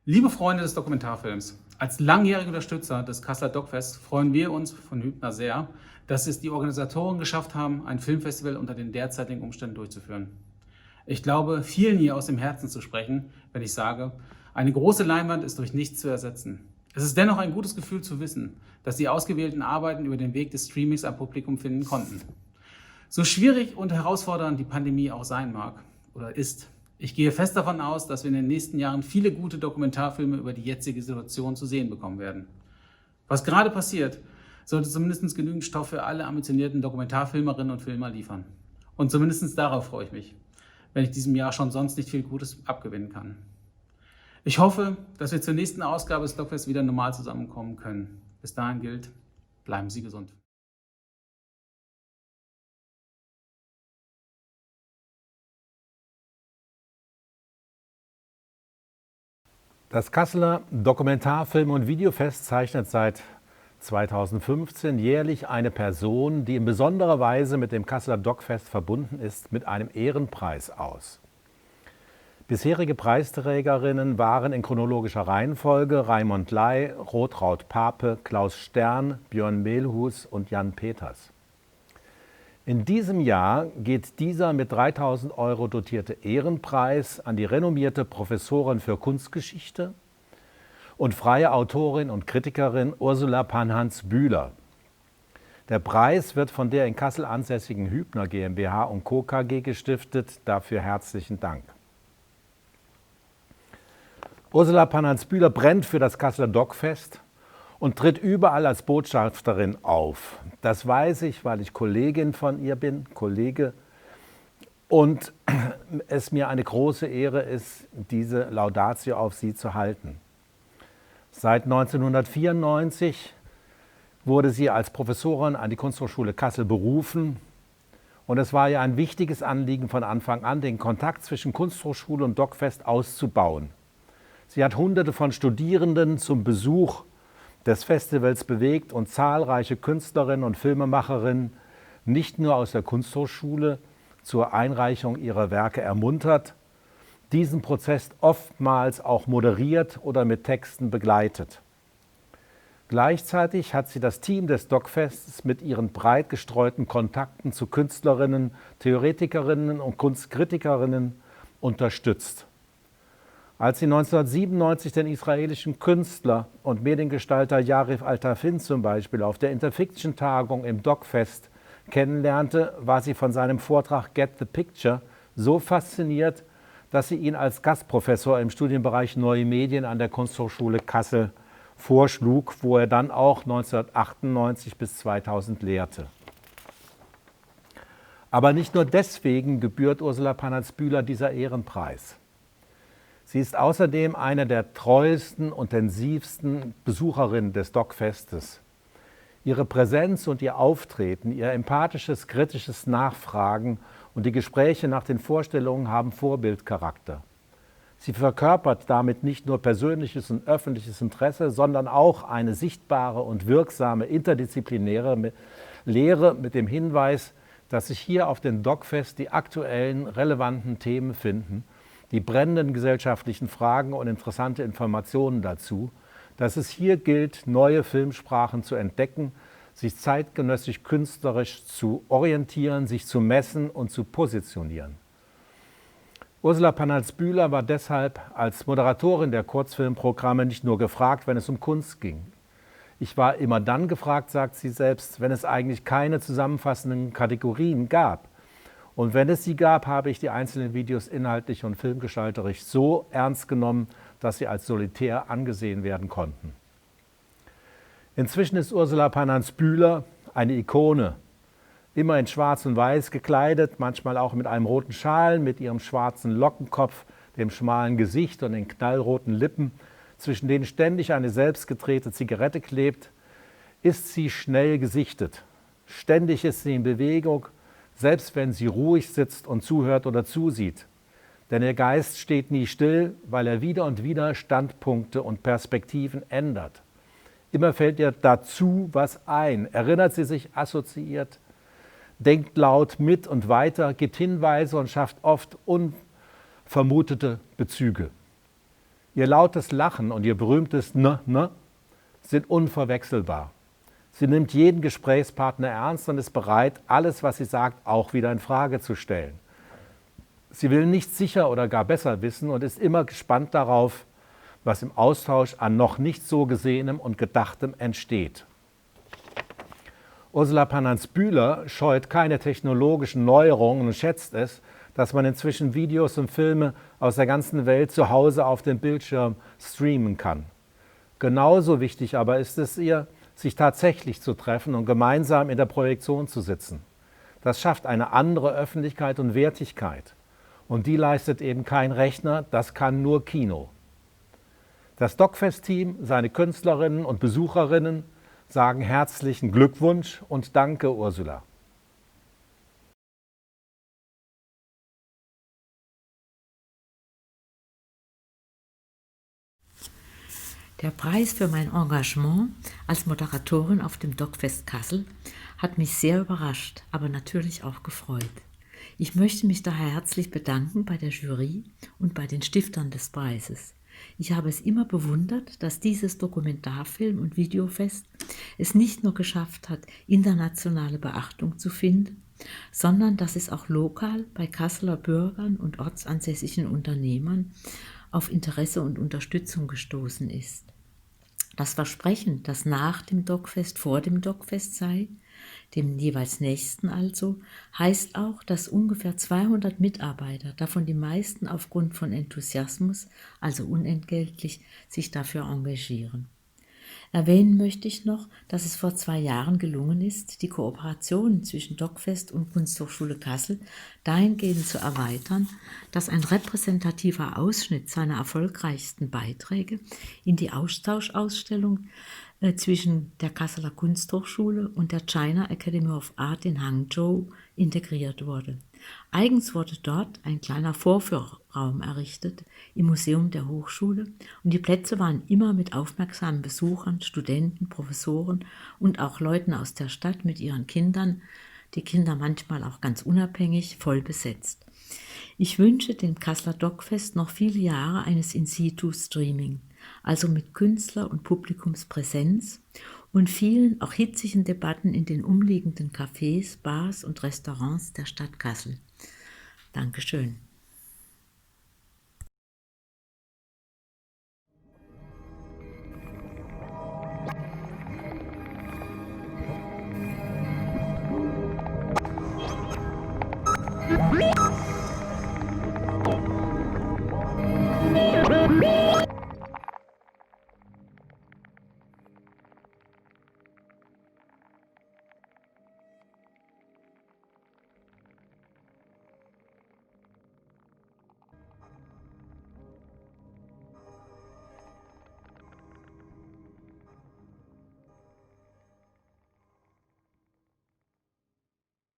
Liebe Freunde des Dokumentarfilms, als langjährige Unterstützer des Kasseler Dogfest freuen wir uns von Hübner sehr, dass es die Organisatoren geschafft haben, ein Filmfestival unter den derzeitigen Umständen durchzuführen. Ich glaube, vielen hier aus dem Herzen zu sprechen, wenn ich sage, eine große Leinwand ist durch nichts zu ersetzen. Es ist dennoch ein gutes Gefühl zu wissen, dass die ausgewählten Arbeiten über den Weg des Streamings ein Publikum finden konnten. So schwierig und herausfordernd die Pandemie auch sein mag oder ist, ich gehe fest davon aus, dass wir in den nächsten Jahren viele gute Dokumentarfilme über die jetzige Situation zu sehen bekommen werden. Was gerade passiert, sollte zumindest genügend Stoff für alle ambitionierten Dokumentarfilmerinnen und Filmer liefern. Und zumindest darauf freue ich mich, wenn ich diesem Jahr schon sonst nicht viel Gutes abgewinnen kann. Ich hoffe, dass wir zur nächsten Ausgabe des Dogfest wieder normal zusammenkommen können. Bis dahin gilt, bleiben Sie gesund. Das Kasseler Dokumentarfilm- und Videofest zeichnet seit 2015 jährlich eine Person, die in besonderer Weise mit dem Kasseler Dogfest verbunden ist, mit einem Ehrenpreis aus. Bisherige Preisträgerinnen waren in chronologischer Reihenfolge Raimund Lai, Rotraud Pape, Klaus Stern, Björn Mehlhus und Jan Peters. In diesem Jahr geht dieser mit 3.000 € dotierte Ehrenpreis an die renommierte Professorin für Kunstgeschichte und freie Autorin und Kritikerin Ursula Panhans-Bühler. Der Preis wird von der in Kassel ansässigen Hübner GmbH & Co. KG gestiftet. Dafür herzlichen Dank. Ursula Panhans-Bühler brennt für das Kasseler Dogfest und tritt überall als Botschafterin auf. Das weiß ich, weil ich Kollegin von ihr bin, Kollege, und es mir eine große Ehre ist, diese Laudatio auf sie zu halten. Seit 1994 wurde sie als Professorin an die Kunsthochschule Kassel berufen und es war ihr ein wichtiges Anliegen von Anfang an, den Kontakt zwischen Kunsthochschule und Dogfest auszubauen. Sie hat Hunderte von Studierenden zum Besuch des Festivals bewegt und zahlreiche Künstlerinnen und Filmemacherinnen nicht nur aus der Kunsthochschule zur Einreichung ihrer Werke ermuntert, diesen Prozess oftmals auch moderiert oder mit Texten begleitet. Gleichzeitig hat sie das Team des Dogfests mit ihren breit gestreuten Kontakten zu Künstlerinnen, Theoretikerinnen und Kunstkritikerinnen unterstützt. Als sie 1997 den israelischen Künstler und Mediengestalter Yarif Altafin zum Beispiel auf der Interfiction-Tagung im Dogfest kennenlernte, war sie von seinem Vortrag Get the Picture so fasziniert, dass sie ihn als Gastprofessor im Studienbereich Neue Medien an der Kunsthochschule Kassel vorschlug, wo er dann auch 1998 bis 2000 lehrte. Aber nicht nur deswegen gebührt Ursula Panhans-Bühler dieser Ehrenpreis. Sie ist außerdem eine der treuesten und intensivsten Besucherinnen des Dogfestes. Ihre Präsenz und ihr Auftreten, ihr empathisches, kritisches Nachfragen und die Gespräche nach den Vorstellungen haben Vorbildcharakter. Sie verkörpert damit nicht nur persönliches und öffentliches Interesse, sondern auch eine sichtbare und wirksame interdisziplinäre Lehre mit dem Hinweis, dass sich hier auf dem Dogfest die aktuellen, relevanten Themen finden, die brennenden gesellschaftlichen Fragen und interessante Informationen dazu, dass es hier gilt, neue Filmsprachen zu entdecken, sich zeitgenössisch künstlerisch zu orientieren, sich zu messen und zu positionieren. Ursula Panhans-Bühler war deshalb als Moderatorin der Kurzfilmprogramme nicht nur gefragt, wenn es um Kunst ging. Ich war immer dann gefragt, sagt sie selbst, wenn es eigentlich keine zusammenfassenden Kategorien gab. Und wenn es sie gab, habe ich die einzelnen Videos inhaltlich und filmgestalterisch so ernst genommen, dass sie als solitär angesehen werden konnten. Inzwischen ist Ursula Panhans-Bühler eine Ikone, immer in schwarz und weiß gekleidet, manchmal auch mit einem roten Schal, mit ihrem schwarzen Lockenkopf, dem schmalen Gesicht und den knallroten Lippen, zwischen denen ständig eine selbstgedrehte Zigarette klebt, ist sie schnell gesichtet. Ständig ist sie in Bewegung, selbst wenn sie ruhig sitzt und zuhört oder zusieht. Denn ihr Geist steht nie still, weil er wieder und wieder Standpunkte und Perspektiven ändert. Immer fällt ihr dazu was ein, erinnert sie sich, assoziiert, denkt laut mit und weiter, gibt Hinweise und schafft oft unvermutete Bezüge. Ihr lautes Lachen und ihr berühmtes Ne sind unverwechselbar. Sie nimmt jeden Gesprächspartner ernst und ist bereit, alles, was sie sagt, auch wieder in Frage zu stellen. Sie will nicht sicher oder gar besser wissen und ist immer gespannt darauf, was im Austausch an noch nicht so Gesehenem und Gedachtem entsteht. Ursula Pannans-Bühler scheut keine technologischen Neuerungen und schätzt es, dass man inzwischen Videos und Filme aus der ganzen Welt zu Hause auf dem Bildschirm streamen kann. Genauso wichtig aber ist es ihr, sich tatsächlich zu treffen und gemeinsam in der Projektion zu sitzen. Das schafft eine andere Öffentlichkeit und Wertigkeit. Und die leistet eben kein Rechner, das kann nur Kino. Das DocFest-Team, seine Künstlerinnen und Besucherinnen sagen herzlichen Glückwunsch und Danke, Ursula. Der Preis für mein Engagement als Moderatorin auf dem DocFest Kassel hat mich sehr überrascht, aber natürlich auch gefreut. Ich möchte mich daher herzlich bedanken bei der Jury und bei den Stiftern des Preises. Ich habe es immer bewundert, dass dieses Dokumentarfilm- und Videofest es nicht nur geschafft hat, internationale Beachtung zu finden, sondern dass es auch lokal bei Kasseler Bürgern und ortsansässigen Unternehmern auf Interesse und Unterstützung gestoßen ist. Das Versprechen, das nach dem DocFest vor dem DocFest sei, dem jeweils nächsten also, heißt auch, dass ungefähr 200 Mitarbeiter, davon die meisten aufgrund von Enthusiasmus, also unentgeltlich, sich dafür engagieren. Erwähnen möchte ich noch, dass es vor 2 Jahren gelungen ist, die Kooperation zwischen DocFest und Kunsthochschule Kassel dahingehend zu erweitern, dass ein repräsentativer Ausschnitt seiner erfolgreichsten Beiträge in die Austauschausstellung zwischen der Kasseler Kunsthochschule und der China Academy of Art in Hangzhou integriert wurde. Eigens wurde dort ein kleiner Vorführraum errichtet im Museum der Hochschule und die Plätze waren immer mit aufmerksamen Besuchern, Studenten, Professoren und auch Leuten aus der Stadt mit ihren Kindern, die Kinder manchmal auch ganz unabhängig, voll besetzt. Ich wünsche dem Kasseler DocFest noch viele Jahre eines In-Situ-Streaming, also mit Künstler- und Publikumspräsenz und vielen, auch hitzigen Debatten in den umliegenden Cafés, Bars und Restaurants der Stadt Kassel. Dankeschön.